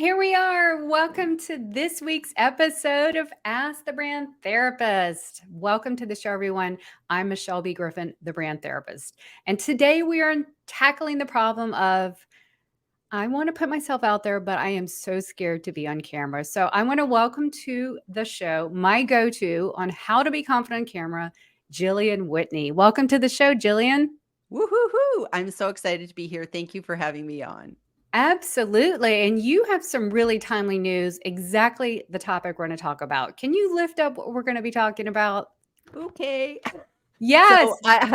here we are. Welcome to this week's episode of Ask the Brand Therapist. Welcome to the show, everyone. I'm Michelle B Griffin, the brand therapist. And today we are tackling the problem of I want to put myself out there, but I am so scared to be on camera. So I want to welcome to the show my go-to on how to be confident on camera, Gillian Whitney. Welcome to the show, Gillian. Woo-hoo-hoo. I'm so excited to be here. Thank you for having me on. Absolutely. And you have some really timely news, exactly the topic we're going to talk about. Can you lift up what we're going to be talking about? Okay. Yes.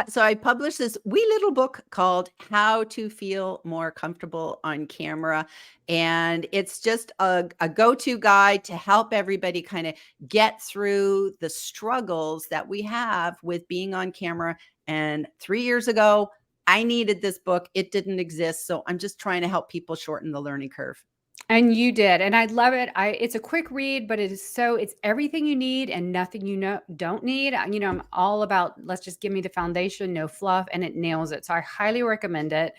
So I published this wee little book called How to Feel More Comfortable on Camera. And it's just a go-to guide to help everybody kind of get through the struggles that we have with being on camera. And 3 years ago, I needed this book. It didn't exist. So I'm just trying to help people shorten the learning curve. And you did. And I love it. It's a quick read, but it's everything you need and nothing don't need. I'm all about let's just give me the foundation, no fluff, and it nails it. So I highly recommend it.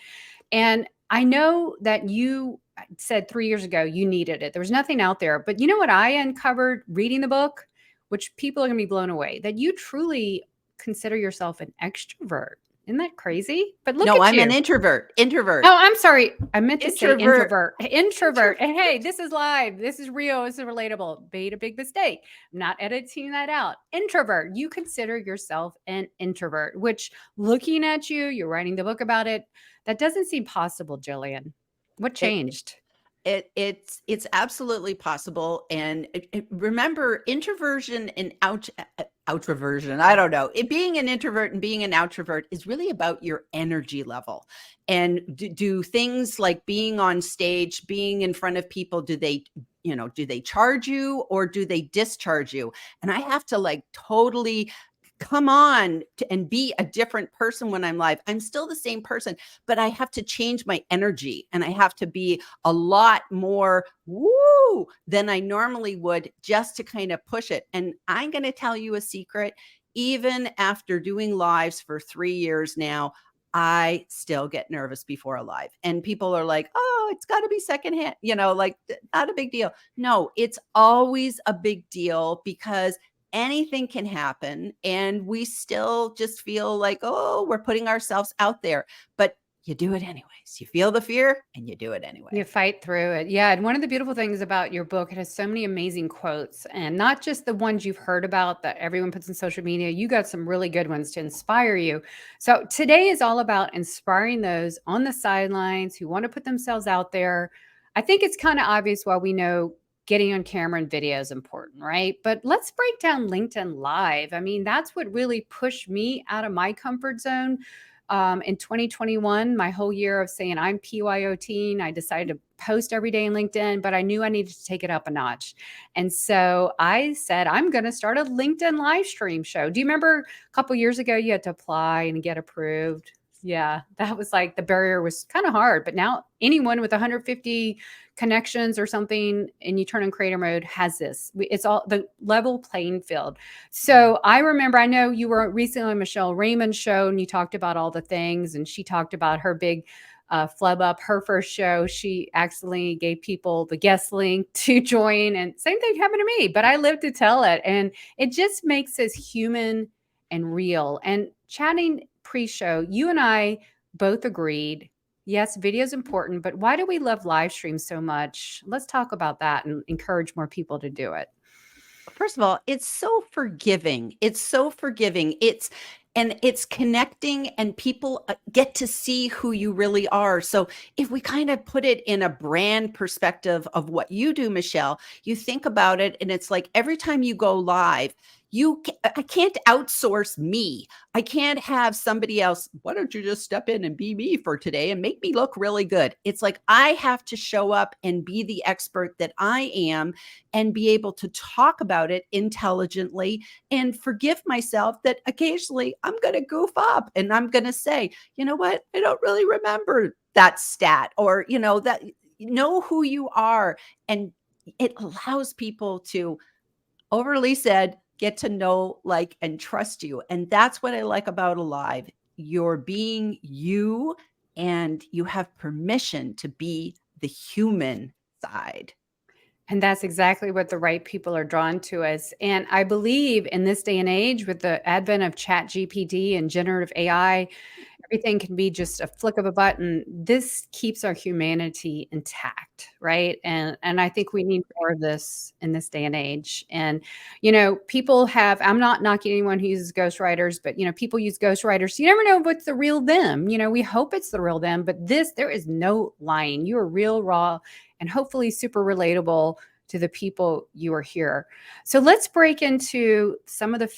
And I know that you said 3 years ago you needed it. There was nothing out there. But you know what I uncovered reading the book, which people are going to be blown away, that you truly consider yourself an extrovert. Isn't that crazy? But look No, at I'm an you. introvert. Oh, I'm sorry. I meant to say Introvert. introvert. Introvert. And hey, this is live. This is real. This is relatable. Made a big mistake. I'm not editing that out. Introvert. You consider yourself an introvert, which looking at you, you're writing the book about it. That doesn't seem possible, Jillian. What It, changed? it's absolutely possible. And remember, introversion and outroversion. I don't know. Being an introvert and being an outrovert is really about your energy level. And do things like being on stage, being in front of people, do they charge you or do they discharge you? And I have to like totally come on and be a different person when I'm live. I'm still the same person, but I have to change my energy and I have to be a lot more woo than I normally would just to kind of push it. And I'm going to tell you a secret. Even after doing lives for 3 years now, I still get nervous before a live. And people are like, oh, it's got to be secondhand, like not a big deal. No, it's always a big deal because anything can happen and we still just feel like, oh, we're putting ourselves out there, but you do it anyways. You feel the fear and you do it You anyway. fight through it. Yeah. And one of the beautiful things about your book, it has so many amazing quotes and not just the ones you've heard about that everyone puts in social media. You got some really good ones to inspire you. So today is all about inspiring those on the sidelines who want to put themselves out there. I think it's kind of obvious why we know getting on camera and video is important, right? But let's break down LinkedIn Live. I mean, that's what really pushed me out of my comfort zone in 2021, my whole year of saying I'm PYOT, I decided to post every day in LinkedIn, but I knew I needed to take it up a notch. And so I said, I'm going to start a LinkedIn live stream show. Do you remember a couple years ago, you had to apply and get approved? Yeah, that was like the barrier was kind of hard. But now anyone with 150 connections or something and you turn on creator mode has this. It's all the level playing field. So I remember, I know you were recently on Michelle Raymond's show and you talked about all the things and she talked about her big flub up. Her first show, she accidentally gave people the guest link to join and same thing happened to me, but I lived to tell it. And it just makes us human and real. And chatting pre-show, you and I both agreed, yes, video is important, but why do we love live streams so much? Let's talk about that and encourage more people to do it. First of all, it's so forgiving. It's so forgiving. It's connecting and people get to see who you really are. So if we kind of put it in a brand perspective of what you do, Michelle, you think about it and it's like every time you go live, I can't outsource me. I can't have somebody else. Why don't you just step in and be me for today and make me look really good? It's like I have to show up and be the expert that I am and be able to talk about it intelligently and forgive myself that occasionally I'm going to goof up and I'm going to say, you know what? I don't really remember that stat or, that know who you are. And it allows people to overly said, get to know, like, and trust you. And that's what I like about Alive. You're being you and you have permission to be the human side. And that's exactly what the right people are drawn to us. And I believe in this day and age, with the advent of Chat GPT and generative AI, everything can be just a flick of a button. This keeps our humanity intact, right? And I think we need more of this in this day and age. And people have. I'm not knocking anyone who uses ghostwriters, but people use ghostwriters. You never know what's the real them. We hope it's the real them, but there is no lying. You are real, raw, and hopefully super relatable to the people you are here. So let's break into some of the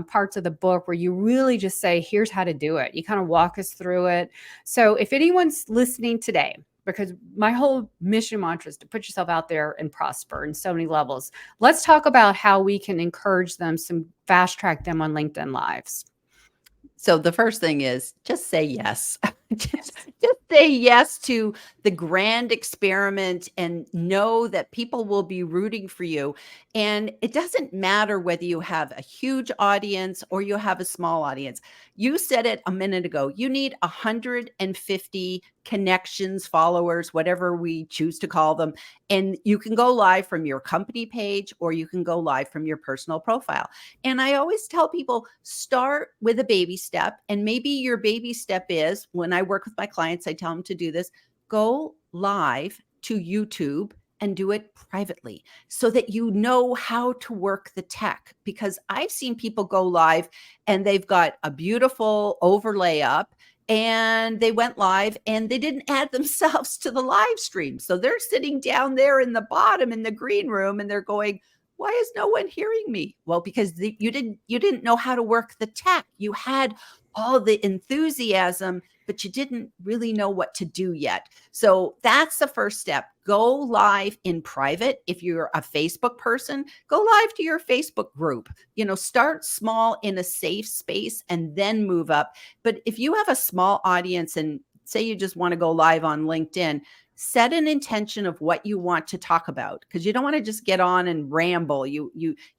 parts of the book where you really just say, here's how to do it. You kind of walk us through it. So if anyone's listening today, because my whole mission mantra is to put yourself out there and prosper in so many levels, let's talk about how we can encourage them, some fast track them on LinkedIn Lives. So the first thing is just say yes. just say yes to the grand experiment and know that people will be rooting for you. And it doesn't matter whether you have a huge audience or you have a small audience. You said it a minute ago. You need 150 connections, followers, whatever we choose to call them. And you can go live from your company page or you can go live from your personal profile. And I always tell people, start with a baby step. And maybe your baby step is, when I work with my clients, I tell them to do this, go live to YouTube and do it privately so that you know how to work the tech. Because I've seen people go live and they've got a beautiful overlay up and they went live and they didn't add themselves to the live stream. So they're sitting down there in the bottom in the green room and they're going, why is no one hearing me? Well, because you didn't know how to work the tech. You had all the enthusiasm, but you didn't really know what to do yet. So that's the first step. Go live in private. If you're a Facebook person, go live to your Facebook group. Start small in a safe space and then move up. But if you have a small audience and say you just want to go live on LinkedIn, set an intention of what you want to talk about, because you don't want to just get on and ramble. You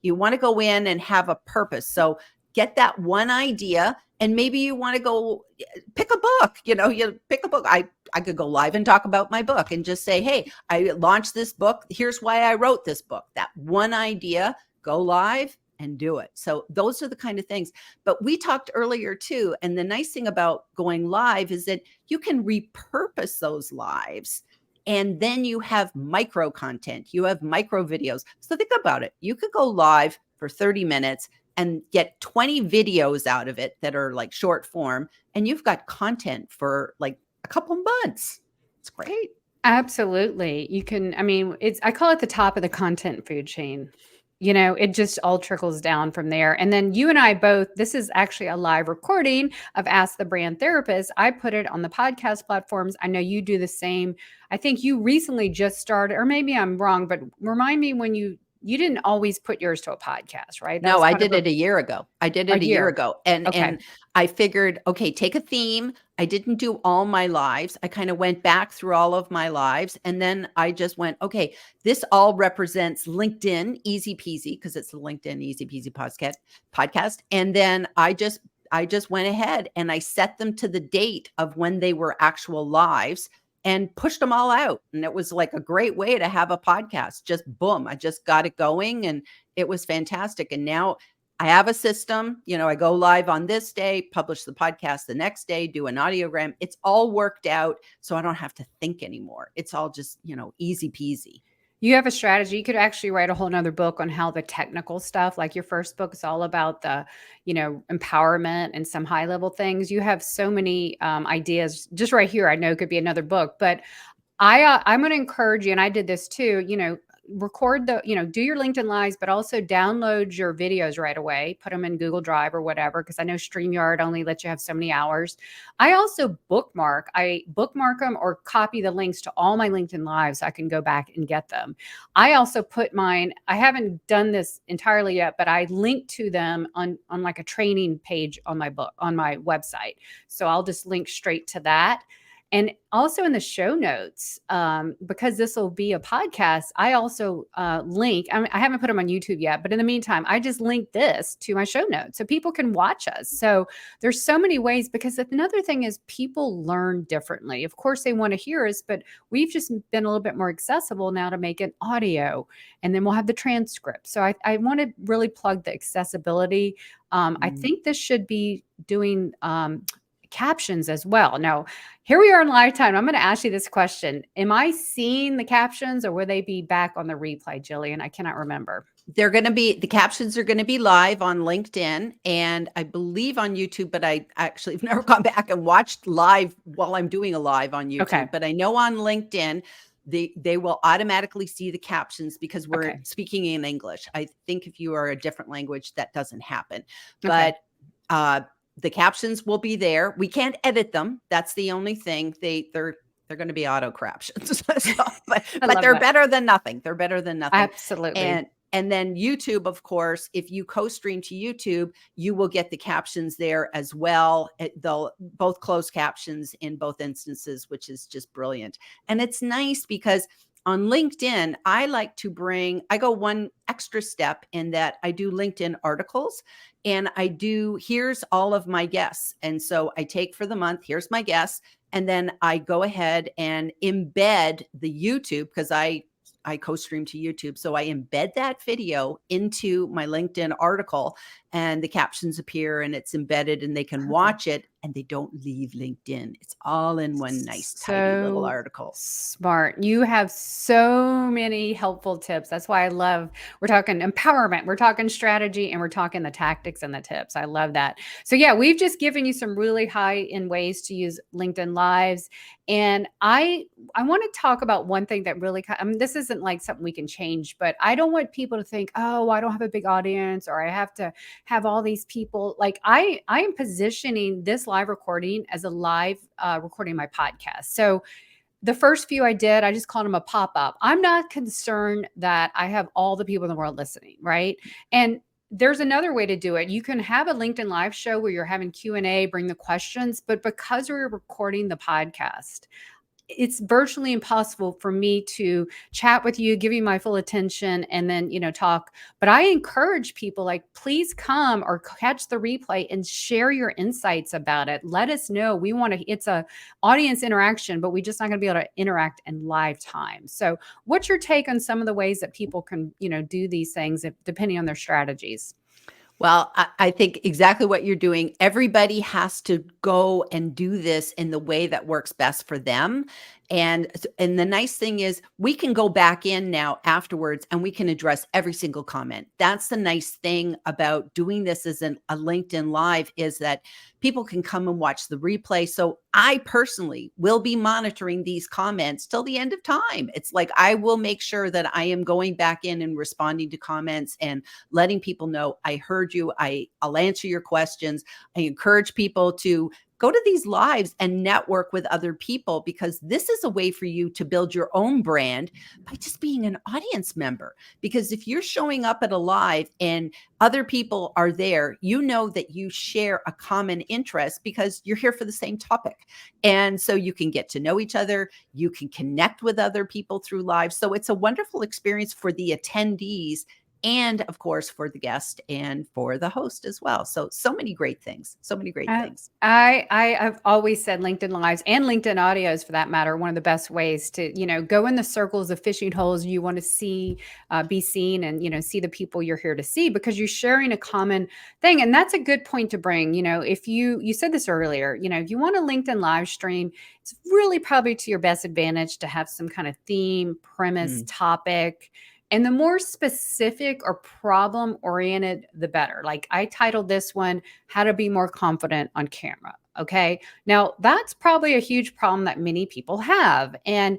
want to go in and have a purpose. So get that one idea, and maybe you want to go pick a book. You pick a book. I could go live and talk about my book and just say, hey, I launched this book. Here's why I wrote this book. That one idea, go live and do it. So those are the kind of things. But we talked earlier too, and the nice thing about going live is that you can repurpose those lives. And then you have micro content, you have micro videos. So think about it. You could go live for 30 minutes and get 20 videos out of it that are like short form. And you've got content for like a couple months. It's great. Absolutely. You can, I call it the top of the content food chain. It just all trickles down from there. And then you and I both, this is actually a live recording of Ask the Brand Therapist. I put it on the podcast platforms. I know you do the same. I think you recently just started, or maybe I'm wrong, but remind me when you didn't always put yours to a podcast, right? That No, was I kind of did it a year ago. I did a it a year year. ago. Okay. And I figured, okay, take a theme. I didn't do all my lives. I kind of went back through all of my lives. And then I just went, okay, this all represents LinkedIn, easy peasy, because it's the LinkedIn Easy Peasy podcast. And then I just went ahead and I set them to the date of when they were actual lives and pushed them all out. And it was like a great way to have a podcast. Just boom, I just got it going and it was fantastic. And now I have a system. I go live on this day, publish the podcast the next day, do an audiogram. It's all worked out. So I don't have to think anymore. It's all just, easy peasy. You have a strategy. You could actually write a whole nother book on how the technical stuff, like your first book is all about the, empowerment and some high level things. You have so many ideas just right here. I know it could be another book, but I'm going to encourage you. And I did this too, record do your LinkedIn lives, but also download your videos right away, put them in Google Drive or whatever. Cause I know StreamYard only lets you have so many hours. I also bookmark them or copy the links to all my LinkedIn lives. So I can go back and get them. I also put mine, I haven't done this entirely yet, but I link to them on like a training page on my book, on my website. So I'll just link straight to that. And also in the show notes, because this will be a podcast, I also link, I haven't put them on YouTube yet, but in the meantime, I just linked this to my show notes so people can watch us. So there's so many ways, because another thing is people learn differently. Of course, they want to hear us, but we've just been a little bit more accessible now to make it audio, and then we'll have the transcript. So I want to really plug the accessibility. I think this should be doing captions as well. Now, here we are in live time. I'm going to ask you this question. Am I seeing the captions, or will they be back on the replay, Gillian? I cannot remember. They're going to be, the captions are going to be live on LinkedIn and I believe on YouTube, but I actually have never gone back and watched live while I'm doing a live on YouTube. Okay. But I know on LinkedIn, they will automatically see the captions because we're speaking in English. I think if you are a different language, that doesn't happen. But the captions will be there. We can't edit them. That's the only thing. They're going to be auto captions. but they're better than nothing. They're better than nothing. Absolutely. And then YouTube, of course, if you co-stream to YouTube, you will get the captions there as well. They'll both closed captions in both instances, which is just brilliant. And it's nice because on LinkedIn, I go one extra step in that I do LinkedIn articles and here's all of my guests. And so I take for the month, here's my guests. And then I go ahead and embed the YouTube because I co-stream to YouTube. So I embed that video into my LinkedIn article and the captions appear and it's embedded and they can watch it and they don't leave LinkedIn. It's all in one nice, tidy little article. Smart. You have so many helpful tips. That's why we're talking empowerment, we're talking strategy, and we're talking the tactics and the tips. I love that. So yeah, we've just given you some really high-end ways to use LinkedIn Lives. And I want to talk about one thing that really, this isn't like something we can change, but I don't want people to think, oh, I don't have a big audience, or I have to have all these people. Like I am positioning this live recording as a live recording my podcast. So the first few I did, I just called them a pop-up. I'm not concerned that I have all the people in the world listening, right? And there's another way to do it. You can have a LinkedIn Live show where you're having Q&A, bring the questions, but because we're recording the podcast, it's virtually impossible for me to chat with you, give you my full attention, and then, talk. But I encourage people, like, please come or catch the replay and share your insights about it. Let us know. It's a audience interaction, but we're just not going to be able to interact in live time. So what's your take on some of the ways that people can, do these things depending on their strategies? Well, I think exactly what you're doing. Everybody has to go and do this in the way that works best for them. And the nice thing is we can go back in now afterwards and we can address every single comment. That's the nice thing about doing this as a LinkedIn Live, is that people can come and watch the replay. So I personally will be monitoring these comments till the end of time. It's like I will make sure that I am going back in and responding to comments and letting people know I heard you. I'll answer your questions. I encourage people to go to these lives and network with other people, because this is a way for you to build your own brand by just being an audience member. Because if you're showing up at a live and other people are there, you know that you share a common interest because you're here for the same topic. And so you can get to know each other. You can connect with other people through live. So it's a wonderful experience for the attendees, and of course for the guest and for the host as well. So many great things. So many great things. I've always said LinkedIn Lives and LinkedIn Audios, for that matter, one of the best ways to, go in the circles of fishing holes you want to see, be seen, and, see the people you're here to see, because you're sharing a common thing. And that's a good point to bring. If you said this earlier, if you want a LinkedIn live stream, it's really probably to your best advantage to have some kind of theme, premise, topic. And the more specific or problem oriented, the better. Like I titled this one, How to Be More Confident on Camera. Okay. Now that's probably a huge problem that many people have. And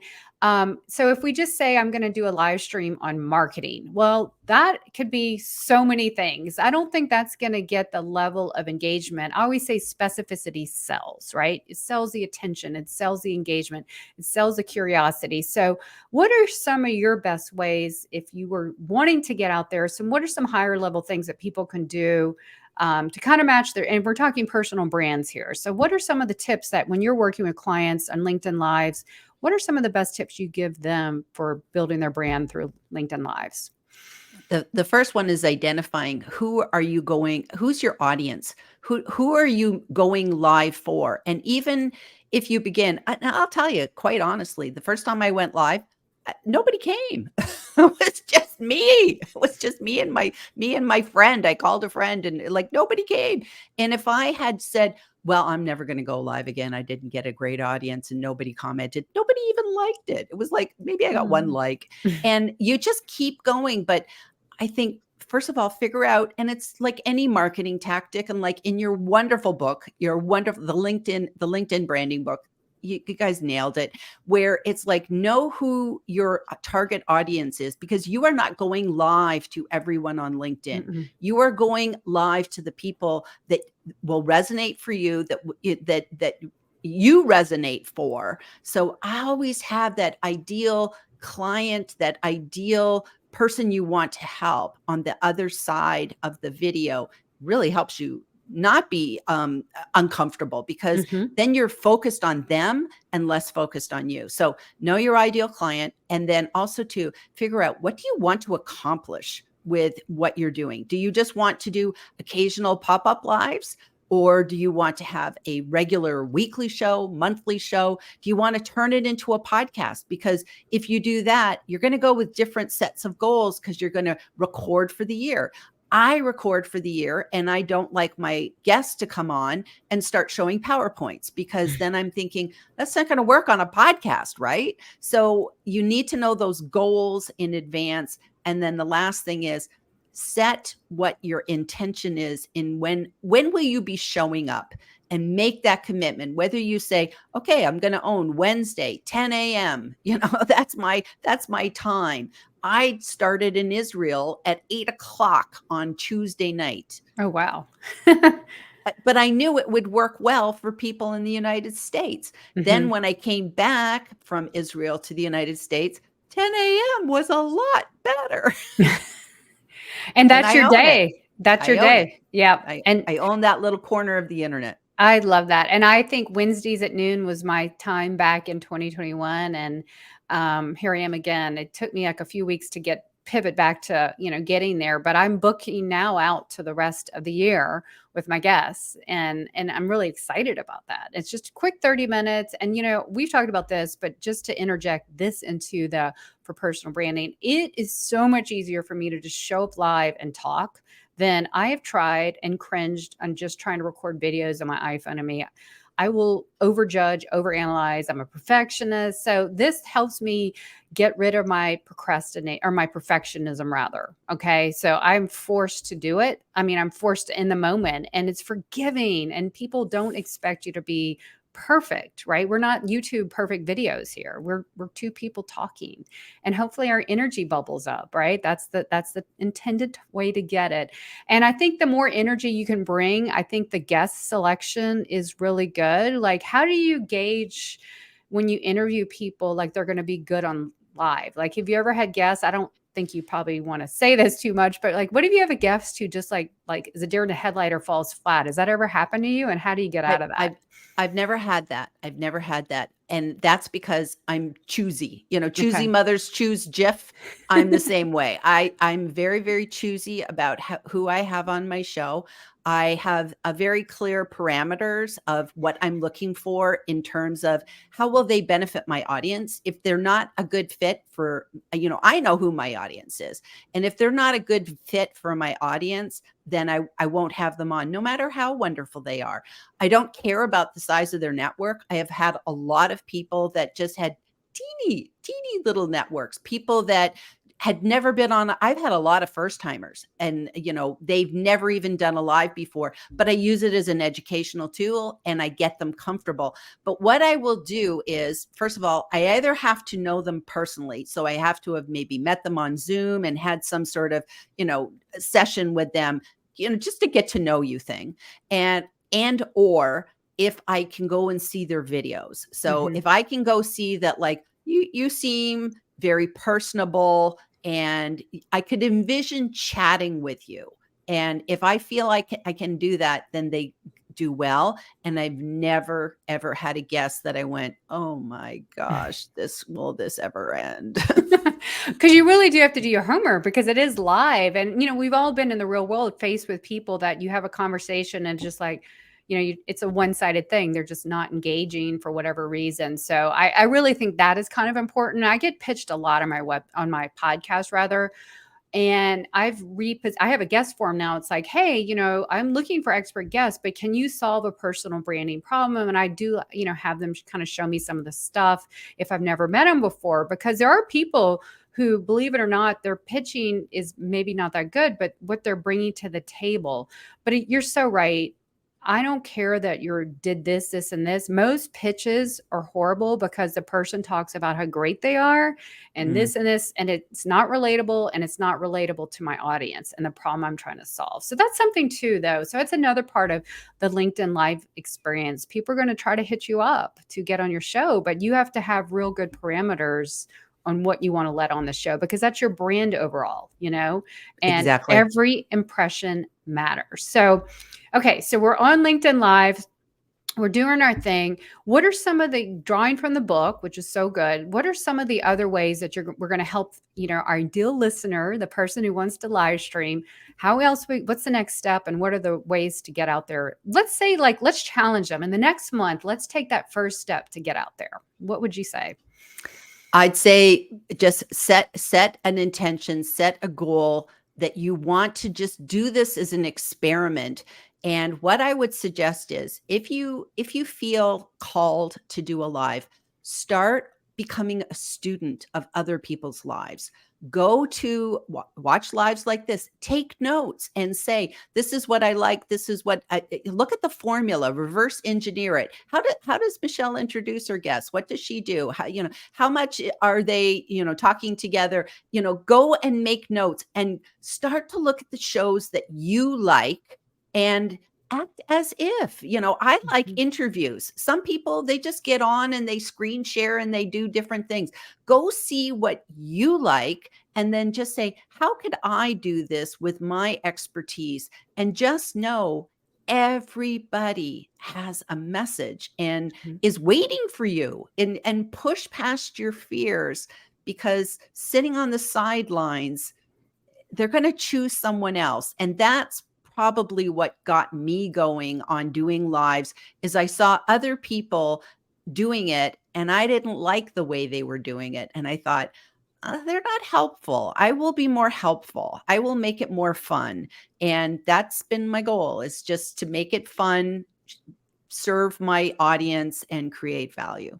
so if we just say, I'm going to do a live stream on marketing, well, that could be so many things. I don't think that's going to get the level of engagement. I always say specificity sells, right? It sells the attention. It sells the engagement. It sells the curiosity. So what are some of your best ways, if you were wanting to get out there? What are some higher level things that people can do to kind of match their, and we're talking personal brands here. So what are some of the tips that when you're working with clients on LinkedIn Lives, what are some of the best tips you give them for building their brand through LinkedIn Lives? The first one is identifying who's your audience? Who are you going live for? And even if you begin, and I'll tell you quite honestly, the first time I went live, nobody came. It was just me. It was just me and my friend. I called a friend and like nobody came. And if I had said, well, I'm never going to go live again, I didn't get a great audience and nobody commented, nobody even liked it. It was like maybe I got one like, and you just keep going. But I think first of all, figure out, and it's like any marketing tactic, and like in your wonderful book, the LinkedIn branding book, you guys nailed it, where it's like, know who your target audience is, because you are not going live to everyone on LinkedIn. Mm-mm. You are going live to the people that will resonate for you, that you resonate for. So I always have that ideal client, that ideal person you want to help on the other side of the video. Really helps you not be uncomfortable, because Mm-hmm. then you're focused on them and less focused on you. So know your ideal client, and then also to figure out, what do you want to accomplish with what you're doing? Do you just want to do occasional pop-up lives? Or do you want to have a regular weekly show, monthly show? Do you want to turn it into a podcast? Because if you do that, you're going to go with different sets of goals, because you're going to record for the year. I record for the year, and I don't like my guests to come on and start showing PowerPoints, because then I'm thinking that's not going to work on a podcast, right? So you need to know those goals in advance. And then the last thing is, set what your intention is in when will you be showing up, and make that commitment. Whether you say, okay, I'm going to own Wednesday, 10 a.m., that's my time. I started in Israel at 8 o'clock on Tuesday night. Oh, wow. But I knew it would work well for people in the United States. Mm-hmm. Then when I came back from Israel to the United States, 10 a.m. was a lot better. And that's I your own it. day. That's your I own it. day. Yeah. I own that little corner of the internet. I love that. And I think Wednesdays at noon was my time back in 2021. And here I am again. It took me like a few weeks to pivot back to, getting there, but I'm booking now out to the rest of the year with my guests. And I'm really excited about that. It's just a quick 30 minutes. And, we've talked about this, but just to interject this into for personal branding, it is so much easier for me to just show up live and talk than I have tried and cringed on just trying to record videos on my iPhone. I will overjudge, overanalyze. I'm a perfectionist. So this helps me get rid of my my perfectionism rather. Okay. So I'm forced to do it. I'm forced in the moment, and it's forgiving, and people don't expect you to be perfect, right? We're not YouTube perfect videos here. We're two people talking, and hopefully our energy bubbles up, right? That's the intended way to get it. And I think the more energy you can bring, I think the guest selection is really good. Like, how do you gauge when you interview people, like they're going to be good on live? Like, have you ever had guests? I don't think you probably want to say this too much, but like, what if you have a guest who just like is a deer in the headlight or falls flat? Has that ever happened to you? And how do you get out of that? I've never had that. And that's because I'm choosy. Choosy Okay. mothers choose Jif. I'm the same way. I'm very, very choosy about who I have on my show. I have a very clear parameters of what I'm looking for in terms of how will they benefit my audience. If they're not a good fit for, I know who my audience is. And if they're not a good fit for my audience, then I won't have them on, no matter how wonderful they are. I don't care about the size of their network. I have had a lot of people that just had teeny little networks, people that had never been on. I've had a lot of first timers, and they've never even done a live before, but I use it as an educational tool, and I get them comfortable. But what I will do is, first of all, I either have to know them personally. So I have to have maybe met them on Zoom and had some sort of, session with them, just to get to know you thing. Or if I can go and see their videos. So if I can go see that, like, you seem very personable, and I could envision chatting with you, And if I feel like I can do that, then they do well. And I've never, ever had a guest that I went, oh my gosh, will this ever end? Because you really do have to do your homework because it is live. And, we've all been in the real world faced with people that you have a conversation and just like, it's a one-sided thing. They're just not engaging for whatever reason. So I really think that is kind of important. I get pitched a lot on my podcast rather. And I have a guest form now. It's like, hey, I'm looking for expert guests, but can you solve a personal branding problem? And I do, have them kind of show me some of the stuff if I've never met them before, because there are people who, believe it or not, their pitching is maybe not that good, but what they're bringing to the table. But you're so right. I don't care that you did this, and this. Most pitches are horrible because the person talks about how great they are and this and this, and it's not relatable, and it's not relatable to my audience and the problem I'm trying to solve. So that's something too, though. So it's another part of the LinkedIn Live experience. People are going to try to hit you up to get on your show, but you have to have real good parameters on what you want to let on the show, because that's your brand overall, and Exactly. every impression matters. So, okay, so we're on LinkedIn Live. We're doing our thing. What are some of the, drawing from the book, which is so good, what are some of the other ways that we're going to help, our ideal listener, the person who wants to live stream? What's the next step, and what are the ways to get out there? Let's say, let's challenge them in the next month. Let's take that first step to get out there. What would you say? I'd say just set an intention, set a goal that you want to just do this as an experiment. And what I would suggest is if you feel called to do a live, start becoming a student of other people's lives. Go to watch lives like this, take notes and say, this is what I like. This is what look at the formula, reverse engineer it. How does Michelle introduce her guests? What does she do? How much are they, talking together? Go and make notes and start to look at the shows that you like and act as if, I like interviews. Some people, they just get on and they screen share and they do different things. Go see what you like and then just say, how could I do this with my expertise? And just know everybody has a message and is waiting for you, and push past your fears, because sitting on the sidelines, they're going to choose someone else. And that's probably what got me going on doing lives, is I saw other people doing it and I didn't like the way they were doing it. And I thought, they're not helpful. I will be more helpful. I will make it more fun. And that's been my goal, is just to make it fun, serve my audience, and create value.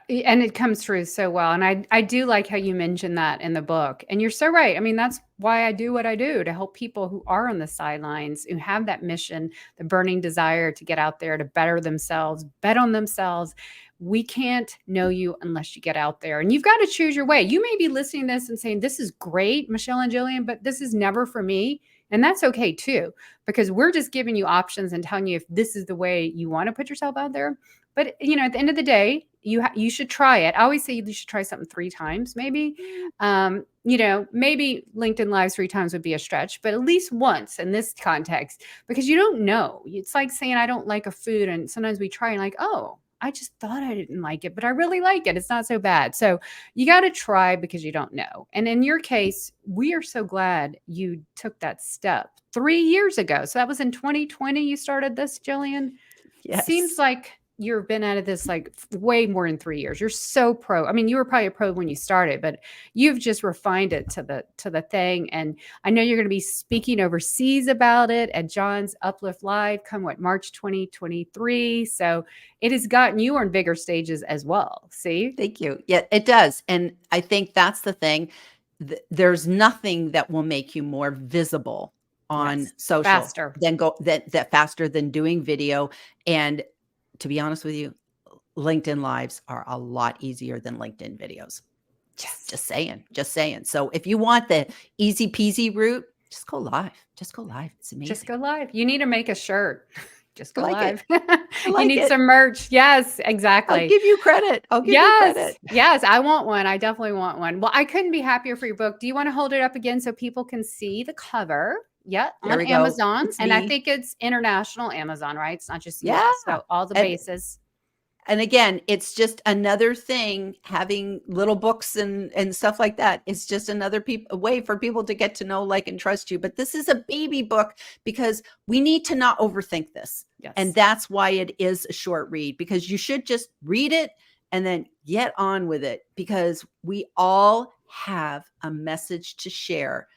And it comes through so well. And I do like how you mentioned that in the book. And you're so right. I mean, that's why I do what I do, to help people who are on the sidelines, who have that mission, the burning desire to get out there, to better themselves, bet on themselves. We can't know you unless you get out there, and you've got to choose your way. You may be listening to this and saying, this is great, Michelle and Gillian, but this is never for me. And that's okay too, because we're just giving you options and telling you if this is the way you want to put yourself out there. But, at the end of the day, you should try it. I always say you should try something 3 times, maybe. Maybe LinkedIn Live 3 times would be a stretch, but at least once in this context, because you don't know. It's like saying, I don't like a food. And sometimes we try and like, oh, I just thought I didn't like it, but I really like it. It's not so bad. So you got to try, because you don't know. And in your case, we are so glad you took that step 3 years ago. So that was in 2020 you started this, Gillian? Yes. Seems like you've been out of this like way more than 3 years. You're so pro. I mean, you were probably a pro when you started, but you've just refined it to the thing. And I know you're going to be speaking overseas about it at John's Uplift Live come March 2023. So it has gotten you on bigger stages as well. See? Thank you. Yeah, it does. And I think that's the thing. There's nothing that will make you more visible on social faster faster than doing video. And to be honest with you, LinkedIn Lives are a lot easier than LinkedIn videos. Just saying. So if you want the easy peasy route, just go live. It's amazing. Just go live. You need to make a shirt. Just go live. You need some merch. Yes, exactly. I'll give you credit. Yes, I want one. I definitely want one. Well, I couldn't be happier for your book. Do you want to hold it up again so people can see the cover? Yeah, There on we go. Amazon, It's and I me. think it's international Amazon, right? It's not just Yeah. US, so all the And bases. and again, it's just another thing, having little books and stuff like that. It's just another a way for people to get to know, like, and trust you. But this is a baby book because we need to not overthink this. And Yes. that's why it is a short read, because you should just read it and then get on with it, because we all have a message to share.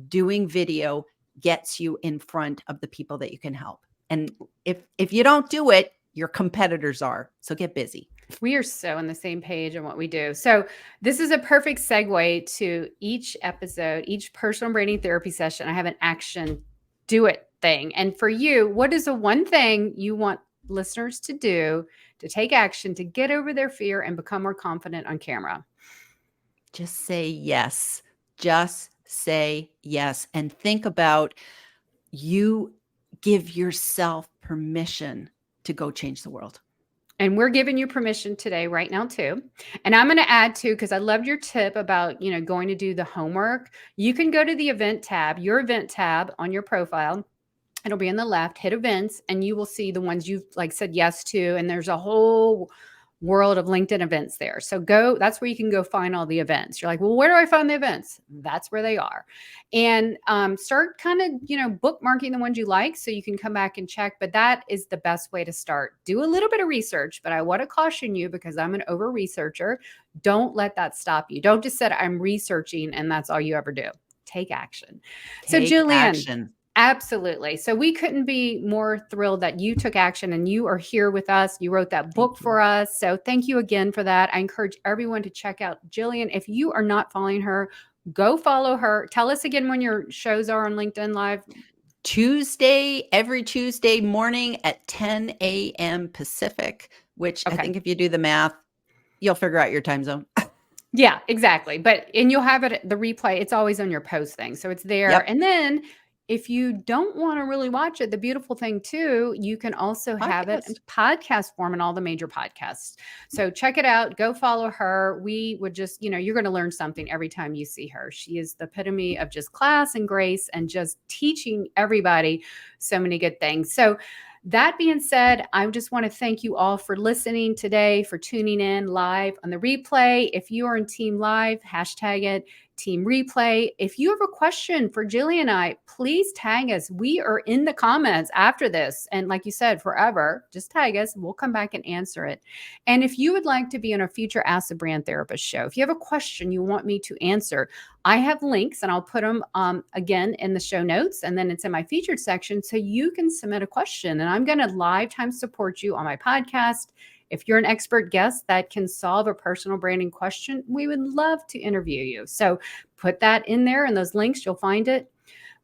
Doing video gets you in front of the people that you can help. And if you don't do it, your competitors are. So get busy. We are so on the same page on what we do. So this is a perfect segue to each episode, each personal branding therapy session. I have an action, do it thing. And for you, what is the one thing you want listeners to do to take action to get over their fear and become more confident on camera? Just say yes. Just say yes. And think about, you give yourself permission to go change the world. And we're giving you permission today, right now, too. And I'm going to add too, because I loved your tip about, going to do the homework. You can go to the event tab, your event tab on your profile. It'll be on the left, hit events, and you will see the ones you've said yes to. And there's a whole world of LinkedIn events there. So that's where you can go find all the events. You're like, well, where do I find the events? That's where they are. And start kind of, bookmarking the ones you like so you can come back and check. But that is the best way to start. Do a little bit of research, but I want to caution you, because I'm an over researcher. Don't let that stop you. Don't just say I'm researching and that's all you ever do. Take action. So Take Gillian, action. absolutely. So we couldn't be more thrilled that you took action and you are here with us. You wrote that book for us. So thank you again for that. I encourage everyone to check out Gillian. If you are not following her, go follow her. Tell us again when your shows are on LinkedIn Live. Every Tuesday morning at 10 a.m. Pacific, which I think if you do the math, you'll figure out your time zone. Yeah, exactly. And you'll have it, the replay, it's always on your post thing. So it's there. Yep. And then if you don't want to really watch it, the beautiful thing too, you can also have it in podcast form in all the major podcasts. So check it out. Go follow her. We would just, you're going to learn something every time you see her. She is the epitome of just class and grace and just teaching everybody so many good things. So that being said, I just want to thank you all for listening today, for tuning in live on the replay. If you are in Team Live, hashtag it Team Replay. If you have a question for Gillian and I, please tag us. We are in the comments after this. And like you said, forever, just tag us. We'll come back and answer it. And if you would like to be on a future Ask the Brand Therapist show, if you have a question you want me to answer, I have links and I'll put them again in the show notes. And then it's in my featured section. So you can submit a question and I'm going to live time support you on my podcast. If you're an expert guest that can solve a personal branding question, we would love to interview you. So put that in there and those links, you'll find it.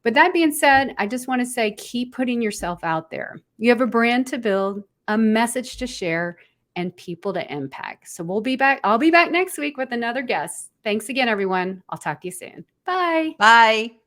But that being said, I just want to say, keep putting yourself out there. You have a brand to build, a message to share, and people to impact. So we'll be back. I'll be back next week with another guest. Thanks again, everyone. I'll talk to you soon. Bye. Bye.